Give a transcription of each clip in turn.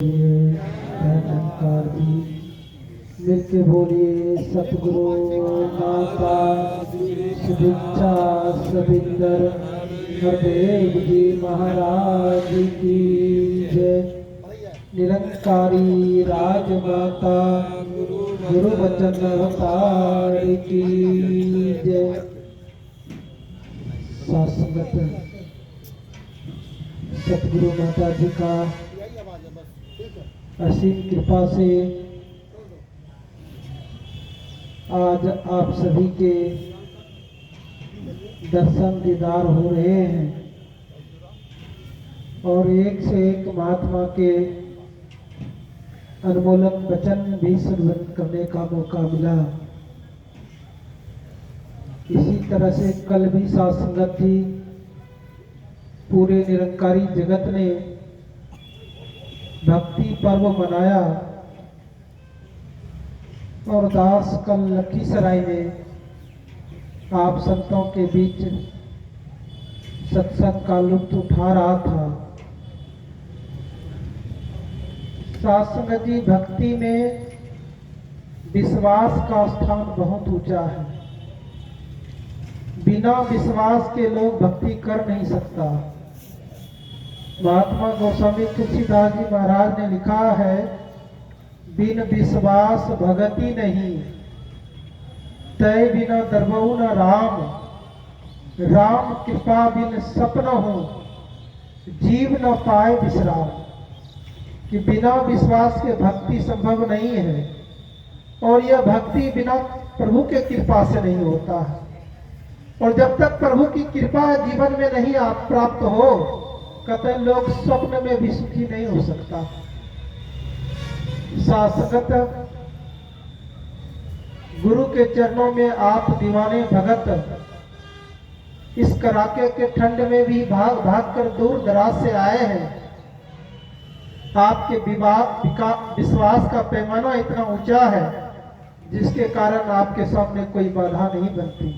निरंकार जी मिलके बोलिए सतगुरु माता सुदीक्षा सविंदर हरदेव जी महाराज की जय। निरंकारी राजमाता गुरु वचन अवतार की जय। सासंगत सतगुरु माता जी का असीम कृपा से आज आप सभी के दर्शन दीदार हो रहे हैं और एक से एक महात्मा के अनमोलक वचन भी श्रवण करने का मौका मिला। इसी तरह से कल भी सासंगत थी। पूरे निरंकारी जगत ने भक्ति पर्व मनाया और दास कल लखीसराय में आप संतों के बीच सत्संग का लुत्फ उठा रहा था। सासंगत जी, भक्ति में विश्वास का स्थान बहुत ऊंचा है। बिना विश्वास के लोग भक्ति कर नहीं सकता। महात्मा गोस्वामी तुलसीदास जी महाराज ने लिखा है, बिन विश्वास भगति नहीं, तय बिना दरबहु न राम, राम कृपा बिन सपन हो, जीव न पाए विश्राम। कि बिना विश्वास के भक्ति संभव नहीं है और यह भक्ति बिना प्रभु के कृपा से नहीं होता है। और जब तक प्रभु की कृपा जीवन में नहीं प्राप्त हो, कहते लोग स्वप्न में भी सुखी नहीं हो सकता। सासंगत, गुरु के चरणों में आप दीवाने भगत इस कड़ाके के ठंड में भी भाग भाग कर दूर दराज से आए हैं। आपके विश्वास का पैमाना इतना ऊंचा है जिसके कारण आपके सामने कोई बाधा नहीं बनती।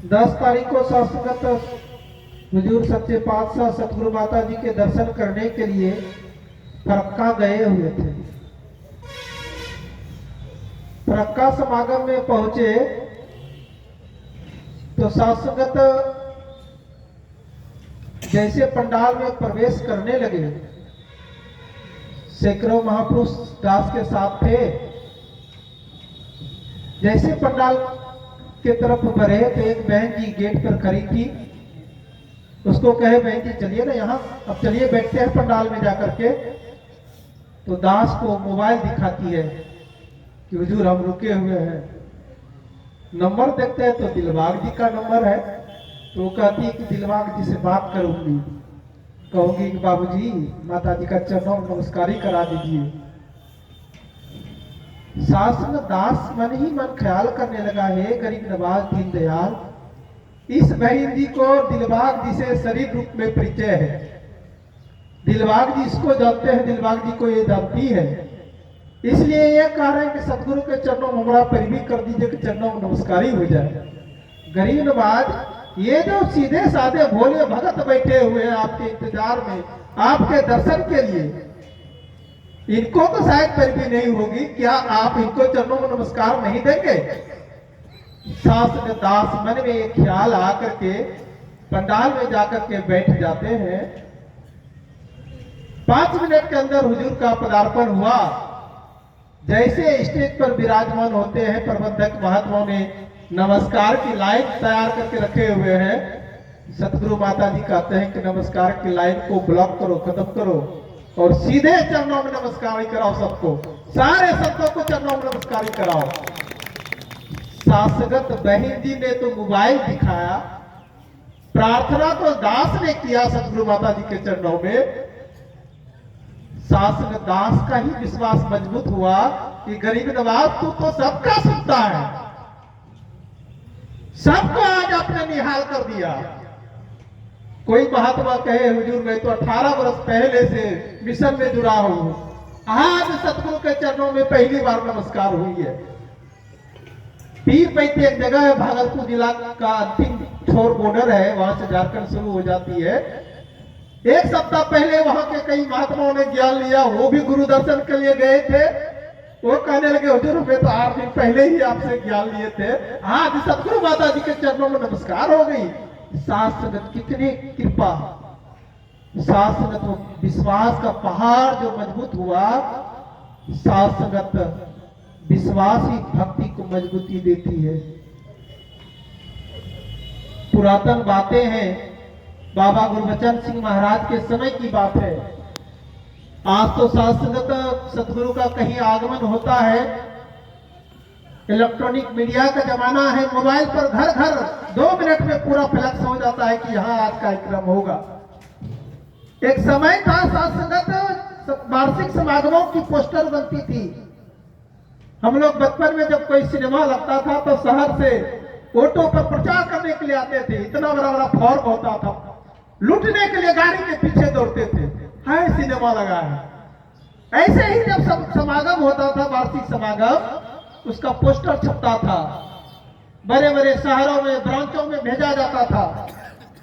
10 तारीख को सासंगत हुजूर सच्चे पातशाह सतगुरु माता जी के दर्शन करने के लिए फरक्का गए हुए थे। फरक्का समागम में पहुंचे तो सासंगत जैसे पंडाल में प्रवेश करने लगे, सैकड़ों महापुरुष दास के साथ थे। जैसे पंडाल के तरफ बढ़े तो एक बहन जी गेट पर खड़ी थी। उसको कहे, बहन जी चलिए ना यहाँ, अब चलिए बैठते हैं पंडाल में जाकर के। तो दास को मोबाइल दिखाती है कि हुजूर हम रुके हुए हैं। नंबर देखते हैं तो दिलबाग जी का नंबर है। तो वो कहती है कि दिलबाग जी से बात करूंगी, कहूंगी कि बाबूजी माता जी का चरणों नमस्कार ही करा दीजिए। सासंग दास मन ही मन ख्याल करने लगा, है गरीब नवाज दीन दयाल, इस बहन जी को दिलबाग जी से शरीर रूप में परिचय है। दिलबाग जी इसको जानते हैं, दिलबाग जी को ये जानती है। इसलिए ये कह रहे हैं कि सतगुरु के चरणों में हमारा पैरवी कर दीजिए कि चरणों में नमस्कार ही हो जाए। गरीब नवाज, ये जो सीधे साधे भोले भगत बैठे हुए हैं आपके इंतजार में, आपके दर्शन के लिए, इनको तो शायद पैरवी नहीं होगी। क्या आप इनको चरणों में नमस्कार नहीं देंगे? सासंगत दास मन में एक ख्याल आकर के पंडाल में जाकर के बैठ जाते हैं। 5 मिनट के अंदर हुजूर का पदार्पण हुआ। जैसे स्टेज पर विराजमान होते हैं, प्रबंधक महात्माओं ने नमस्कार की लाइन तैयार करके रखे हुए हैं। सतगुरु माता जी कहते हैं कि नमस्कार की लाइन को ब्लॉक करो, खत्म करो और सीधे चरणों में नमस्कार ही कराओ। सबको, सारे संतों को चरणों में नमस्कार ही कराओ। सासंगत बहन जी ने तो मोबाइल दिखाया, प्रार्थना तो दास ने किया सतगुरु माता जी के चरणों में। सासंगत दास का ही विश्वास मजबूत हुआ कि गरीब नवाज तू तो सबका सुनता है, सबको आज आपने निहाल कर दिया। कोई महात्मा कहे, हुजूर मैं तो 18 वर्ष पहले से मिशन में जुड़ा हूं, आज सतगुरु के चरणों में पहली बार नमस्कार हुई है। पीर पैती एक जगह है, भागलपुर जिला का अंतिम छोर बॉर्डर है, वहां से झारखंड शुरू हो जाती है। एक सप्ताह पहले वहां के कई महात्माओं ने ज्ञान लिया, वो भी गुरु दर्शन के लिए गए थे। वो कहने लगे हुजूर हमें तो 8 दिन पहले ही आपसे ज्ञान लिए थे, आज सतगुरु माता जी के चरणों में नमस्कार हो गई। साथ संगत कितनी कृपा, साथ संगत विश्वास का पहाड़ जो मजबूत हुआ, साथ संगत विश्वास ही भक्ति को मजबूती देती है। पुरातन बातें हैं, बाबा गुरबचन सिंह महाराज के समय की बात है। आज तो साथ संगत सतगुरु का कहीं आगमन होता है, इलेक्ट्रॉनिक मीडिया का जमाना है, मोबाइल पर घर घर 2 मिनट में पूरा फ्लैक्स हो जाता है कि यहाँ आज कार्यक्रम होगा। एक समय था साथ संगत वार्षिक समागमों की पोस्टर बनती थी। हम लोग बचपन में जब कोई सिनेमा लगता था तो शहर से ऑटो पर प्रचार करने के लिए आते थे, इतना बड़ा बड़ा फॉर्म होता था, लूटने के लिए गाड़ी के पीछे दौड़ते थे, हाय सिनेमा लगा है। ऐसे ही जब समागम होता था, वार्षिक समागम, उसका पोस्टर छपता था, बड़े बड़े शहरों में ब्रांचों में भेजा जाता था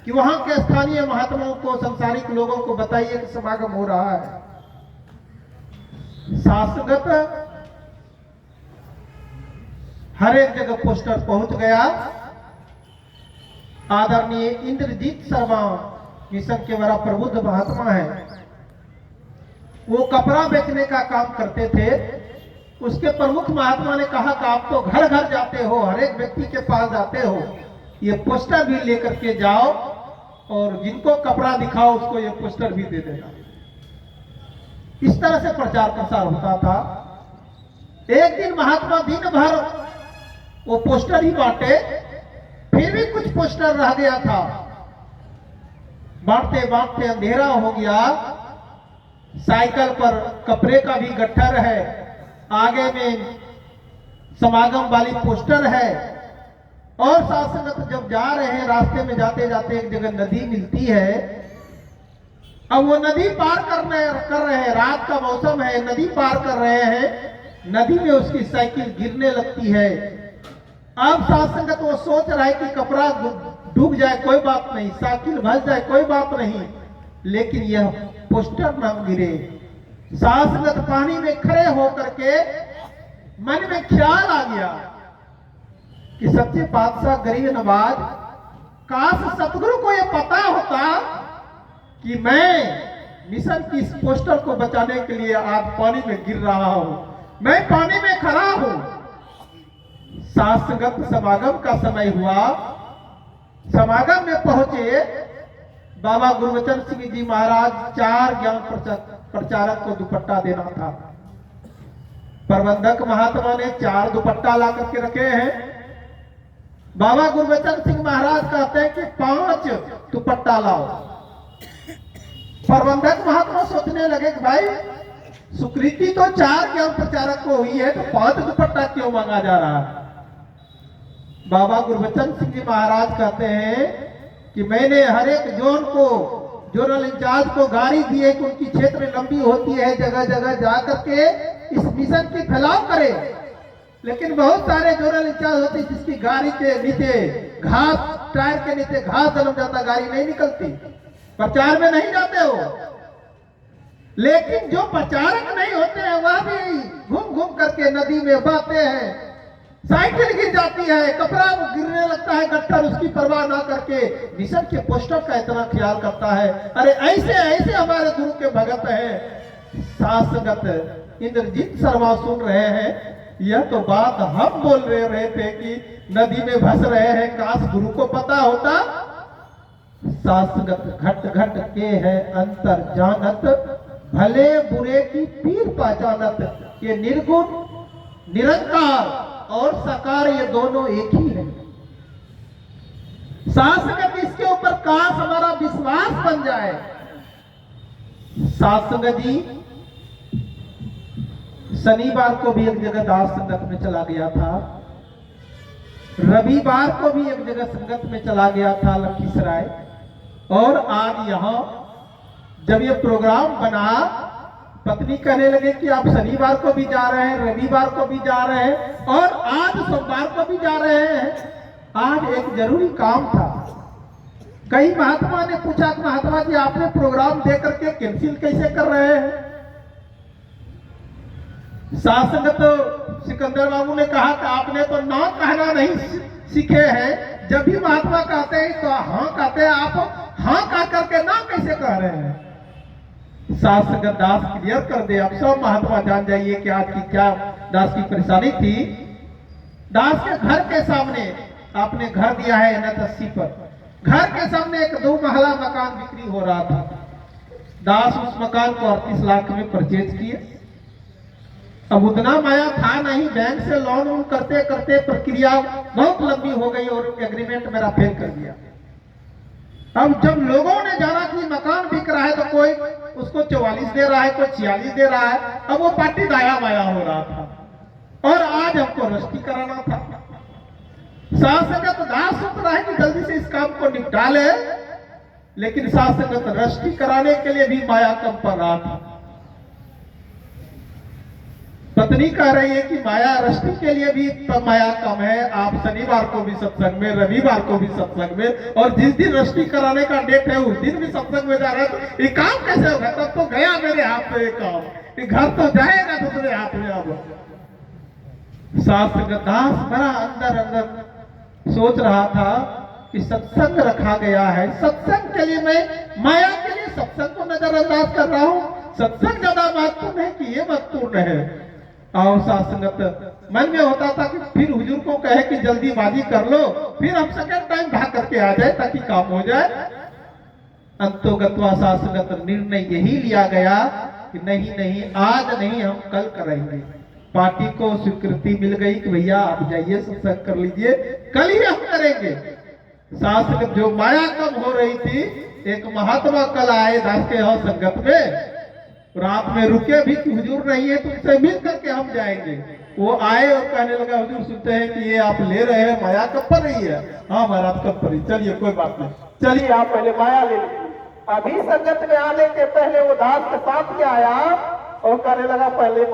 कि वहां के स्थानीय महात्माओं को, संसारिक लोगों को बताइए कि समागम हो रहा है। शासगत हर एक जगह पोस्टर पहुंच गया। आदरणीय इंद्रजीत शर्मा मिशन के बड़ा प्रबुद्ध महात्मा है, वो कपड़ा बेचने का काम करते थे। उसके प्रमुख महात्मा ने कहा कि आप तो घर घर जाते हो, हर एक व्यक्ति के पास जाते हो, ये पोस्टर भी लेकर के जाओ और जिनको कपड़ा दिखाओ उसको ये पोस्टर भी दे देना। इस तरह से प्रचार प्रसार होता था। एक दिन महात्मा दिन भर वो पोस्टर ही बांटे, फिर भी कुछ पोस्टर रह गया था। बांटते बांटते अंधेरा हो गया। साइकिल पर कपड़े का भी गट्ठर है, आगे में समागम वाली पोस्टर है, और साथ संगत जब जा रहे हैं, रास्ते में जाते जाते एक जगह नदी मिलती है। अब वो नदी पार कर रहे हैं, रात का मौसम है, नदी पार कर रहे हैं, नदी में उसकी साइकिल गिरने लगती है। अब साथ संगत वो सोच रहा है कि कपड़ा डूब जाए कोई बात नहीं, साइकिल भस जाए कोई बात नहीं, लेकिन यह पोस्टर न गिरे। साथ संगत पानी में खड़े होकर के मन में ख्याल आ गया कि सच्चे पातशाह गरीब नवाज, काश सतगुरु को यह पता होता कि मैं मिशन की इस पोस्टर को बचाने के लिए आज पानी में गिर रहा हूं, मैं पानी में खड़ा हूं। साथ संगत समागम का समय हुआ। समागम में पहुंचे बाबा गुरबचन सिंह जी महाराज, 4 ज्ञान प्रचारक को दुपट्टा देना था। प्रबंधक महात्मा ने 4 दुपट्टा ला करके रखे हैं। बाबा गुरबचन सिंह महाराज कहते हैं कि 5 दुपट्टा लाओ। प्रबंधक महात्मा सोचने लगे कि भाई स्वीकृति तो 4 ज्ञान प्रचारक को हुई है, तो 5 दुपट्टा क्यों मांगा जा रहा है। बाबा गुरबचन सिंह जी महाराज कहते हैं कि मैंने हर एक जोन को, जोनल इंचार्ज को गाड़ी दी है कि उनकी क्षेत्र लंबी होती है, जगह जगह जाकर के इस मिशन की फैलाव करे, लेकिन बहुत सारे जोनल इंचार्ज होते हैं जिसकी गाड़ी के नीचे घास, टायर के नीचे घास जम जाता, गाड़ी नहीं निकलती, प्रचार में नहीं जाते हो। लेकिन जो प्रचारक नहीं होते हैं वह भी घूम घूम करके नदी में बहते हैं, साइकिल गिर जाती है, कपड़ा गिरने लगता है, गट्ठर, उसकी परवाह ना करके मिशन के पोस्टर का इतना ख्याल करता है। अरे ऐसे ऐसे हमारे गुरु के भगत हैं। शासगत इंद्रजीत शर्मा सुन रहे हैं, यह तो बात हम बोल रहे थे कि नदी में भस रहे हैं, काश गुरु को पता होता। शासगत घट घट के है अंतर जानत, भले बुरे की पीर पहचानत। ये निर्गुण, निरंकार और साकार, ये दोनों एक ही है। शासगत इसके ऊपर काश हमारा विश्वास बन जाए। शासगत जी शनिवार को भी एक जगह दास संगत में चला गया था, रविवार को भी एक जगह संगत में चला गया था लखीसराय, और आज यहां जब ये प्रोग्राम बना, पत्नी कहने लगे कि आप शनिवार को भी जा रहे हैं, रविवार को भी जा रहे हैं, और आज सोमवार को भी जा रहे हैं। आज एक जरूरी काम था, कई महात्मा ने पूछा कि महात्मा जी आपने प्रोग्राम दे करके कैंसिल कैसे कर रहे हैं? साध संगत सिकंदर बाबू ने कहा कि आपने तो ना कहना नहीं सीखे हैं, जब भी महात्मा कहते हैं तो हाँ कहते हैं, आप हाँ कह करके ना कैसे कह रहे हैं? साध संगत दास क्लियर कर दे, अब सब महात्मा जान जाइए कि आज की क्या दास की परेशानी थी। दास के घर के सामने आपने घर दिया है N80 पर, घर के सामने एक 2 महला मकान बिक्री हो रहा था। दास उस मकान को 38 लाख में परचेज किए। अब उतना माया था नहीं, बैंक से लोन करते करते प्रक्रिया बहुत लंबी हो गई और एग्रीमेंट मेरा फेल कर दिया। अब जब लोगों ने जाना कि मकान बिक रहा है तो कोई उसको 44 दे रहा है, कोई 46 दे रहा है, अब वो पार्टी दाया माया हो रहा था और आज हमको रजिस्ट्री कराना था। साध संगत दास सोच रहा है कि जल्दी से इस काम को निपटा ले, लेकिन साध संगत रजिस्ट्री कराने के लिए भी माया कम पड़ रहा था। पत्नी कह रही है कि माया रजिस्ट्री के लिए भी माया कम है, आप शनिवार को भी सत्संग में, रविवार को भी सत्संग में, और जिस दिन रजिस्ट्री कराने का डेट है उस दिन भी सत्संग में जा रहे हैं, तो ये काम कैसे होगा? तब तो गया मेरे हाथ में ये काम, ये घर तो जाएगा दूसरे हाथ में। अब शास्त्र दास बड़ा अंदर अंदर सोच रहा था कि सत्संग रखा गया है, सत्संग के लिए मैं माया के लिए सत्संग को नजरअंदाज कर रहा हूँ, सत्संग ज्यादा महत्वपूर्ण है कि ये महत्वपूर्ण है? और साथ संगत मन में होता था कि फिर हुजूर को कहे कि जल्दीबाजी कर लो, फिर हम सेकंड टाइम भाग करके आ जाए ताकि काम हो जाए। अंतोगत्वा साथ संगत निर्णय यही लिया गया कि नहीं नहीं, आज नहीं, हम कल करेंगे। पार्टी को स्वीकृति मिल गई कि भैया आप जाइए सत्संग कर लीजिए, कल ही हम करेंगे। साथ संगत जो माया कम हो रही थी, एक महात्मा कल आए दास के यहाँ संगत में, रात में रुके भी कि हुजूर नहीं है, तुमसे मिल करके हम जाएंगे। वो आए और कहने लगा हुजूर सुनते हैं कि ये आप ले रहे हैं, माया कब पर रही है? हाँ महाराज कब पर रही, चलिए कोई बात नहीं, चलिए आप पहले माया ले लीजिए। अभी संगत में आने के पहले वो दास के साथ क्या आया और कहने लगा पहले